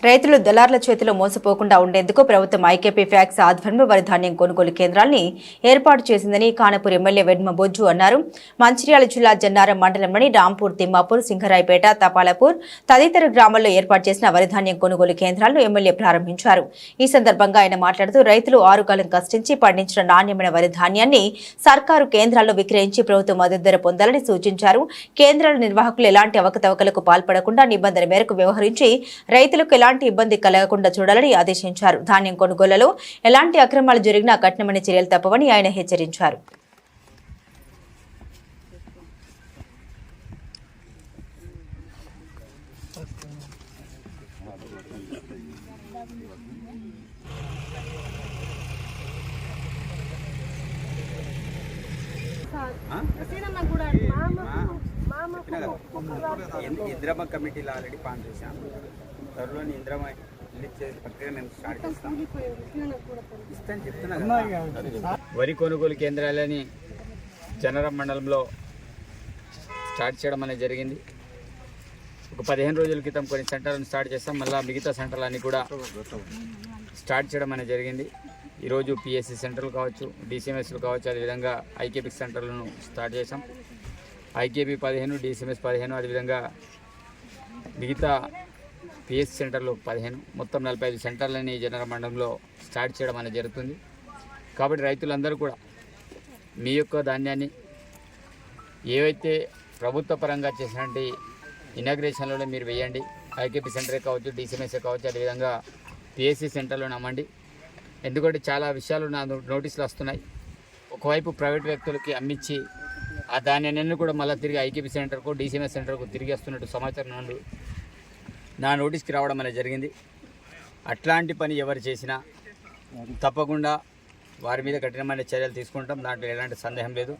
రైతులు దళార్ల చేతిలో మోసపోకుండా ఉండేందుకు ప్రభుత్వం ఐకేపీ ఫ్యాక్స్ ఆధ్వర్యంలో వరి ధాన్యం కొనుగోలు కేంద్రాల్ని ఏర్పాటు చేసిందని ఖానాపూర్ ఎమ్మెల్యే వెడ్మ బొజ్జు అన్నారు. మంచిర్యాల జిల్లా జన్నారం మండలంలోని రాంపూర్, తిమ్మాపూర్, సింగరాయపేట, తపాలపూర్ తదితర గ్రామాల్లో ఏర్పాటు చేసిన వరి ధాన్యం కొనుగోలు కేంద్రాలను ఎమ్మెల్యే ప్రారంభించారు. ఈ సందర్భంగా ఆయన మాట్లాడుతూ రైతులు 6 కాలం కష్టించి పండించిన నాణ్యమైన వరి ధాన్యాన్ని సర్కారు కేంద్రాల్లో విక్రయించి ప్రభుత్వం మద్దతు ధర పొందాలని సూచించారు. కేంద్రాల నిర్వాహకులు ఎలాంటి అవకతవకలకు పాల్పడకుండా నిబంధన మేరకు వ్యవహరించి రైతులకు ఎలాంటి ఇబ్బంది కలగకుండా చూడాలని ఆదేశించారు. ధాన్యం కొనుగోలులో ఎలాంటి అక్రమాలు జరిగినా కఠినమైన చర్యలు తప్పవని ఆయన హెచ్చరించారు. ఇంద్రమ కమిటీలో ఆల్రెడీ పాన్ చేశాం. త్వరలోని ఇంద్రమ ప్రక్రియ మేము స్టార్ట్ చేస్తాం. ఇస్తాను చెప్తున్నా. వరి కొనుగోలు కేంద్రాలని జనరం మండలంలో స్టార్ట్ చేయడం అనేది జరిగింది. ఒక 15 రోజుల క్రితం కొన్ని సెంటర్లను స్టార్ట్ చేస్తాం. మళ్ళీ మిగతా సెంటర్లన్నీ కూడా స్టార్ట్ చేయడం అనేది జరిగింది. ఈరోజు పిఎస్సి సెంటర్లు కావచ్చు, డిసిఎంఎస్లు కావచ్చు, అదేవిధంగా ఐకేపీ సెంటర్లను స్టార్ట్ చేసాం. ఐకేపీ 15, డిసిఎంఎస్ 15, అదేవిధంగా మిగతా పిఎస్సి సెంటర్లు 15, మొత్తం 45 సెంటర్లని జనరల్ మండలంలో స్టార్ట్ చేయడం అనేది జరుగుతుంది. కాబట్టి రైతులందరూ కూడా మీ యొక్క ధాన్యాన్ని ఏవైతే ప్రభుత్వ పరంగా చేసినటువంటి ఇనాగ్రేషన్లోనే మీరు వేయండి. ఐకేపీ సెంటరే కావచ్చు, డిసిఎంఎస్ఏ కావచ్చు, అదేవిధంగా పిఎస్సి సెంటర్లో నమ్మండి. ఎందుకంటే చాలా విషయాలు నా నోటీసులు వస్తున్నాయి. ఒకవైపు ప్రైవేట్ వ్యక్తులకి అమ్మించి ఆ ధాన్యాన్ని కూడా మళ్ళీ తిరిగి ఐకేపీ సెంటర్కు, డిసిఎంఎస్ సెంటర్కు తిరిగి వస్తున్నట్టు సమాచారం నా నోటీస్కి రావడం అనేది జరిగింది. అట్లాంటి పని ఎవరు చేసినా తప్పకుండా వారి మీద కఠినమైన చర్యలు తీసుకుంటాం. దాంట్లో ఎలాంటి సందేహం లేదు.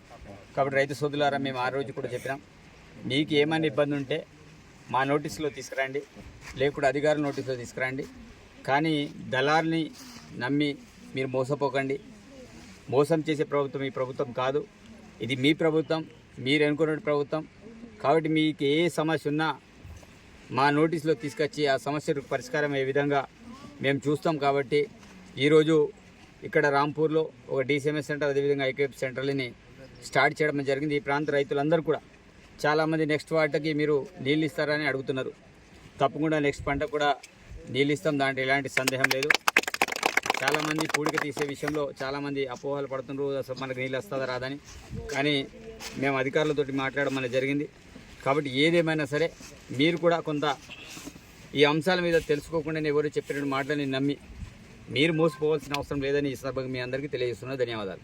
కాబట్టి రైతు సోదరులారా, మేము ఆ రోజు కూడా చెప్పినాం, మీకు ఏమైనా ఇబ్బంది ఉంటే మా నోటీసులో తీసుకురండి, లేకుండా అధికారుల నోటీసులో తీసుకురండి. కానీ దళార్ని నమ్మి మీరు మోసపోకండి. మోసం చేసే ప్రభుత్వం ఈ ప్రభుత్వం కాదు. ఇది మీ ప్రభుత్వం, మీరు అనుకున్న ప్రభుత్వం. కాబట్టి మీకు ఏ సమస్య ఉన్నా మా నోటీసులో తీసుకొచ్చి ఆ సమస్యకు పరిష్కారం అయ్యే విధంగా మేము చూస్తాం. కాబట్టి ఈరోజు ఇక్కడ రాంపూర్లో ఒక డిసిఎంఎస్ సెంటర్, అదేవిధంగా ఐకేపీ సెంటర్లని స్టార్ట్ చేయడం జరిగింది. ఈ ప్రాంత రైతులందరూ కూడా చాలామంది నెక్స్ట్ పంటకి మీరు నీళ్ళు ఇస్తారని అడుగుతున్నారు. తప్పకుండా నెక్స్ట్ పంట కూడా నీళ్ళు ఇస్తాం, దాంట్లో ఎలాంటి సందేహం లేదు. చాలామంది పూడిక తీసే విషయంలో చాలామంది అపోహలు పడుతున్నారు, అసలు మనకు నీళ్ళు వస్తుందా రాదని. కానీ మేము అధికారులతోటి మాట్లాడడం అనేది జరిగింది. కాబట్టి ఏదేమైనా సరే మీరు కూడా కొంత ఈ అంశాల మీద తెలుసుకోకుండా ఎవరు చెప్పిన మాటలని నమ్మి మీరు మోసపోవాల్సిన అవసరం లేదని ఈ సందర్భంగా మీ అందరికీ తెలియజేస్తున్నా. ధన్యవాదాలు.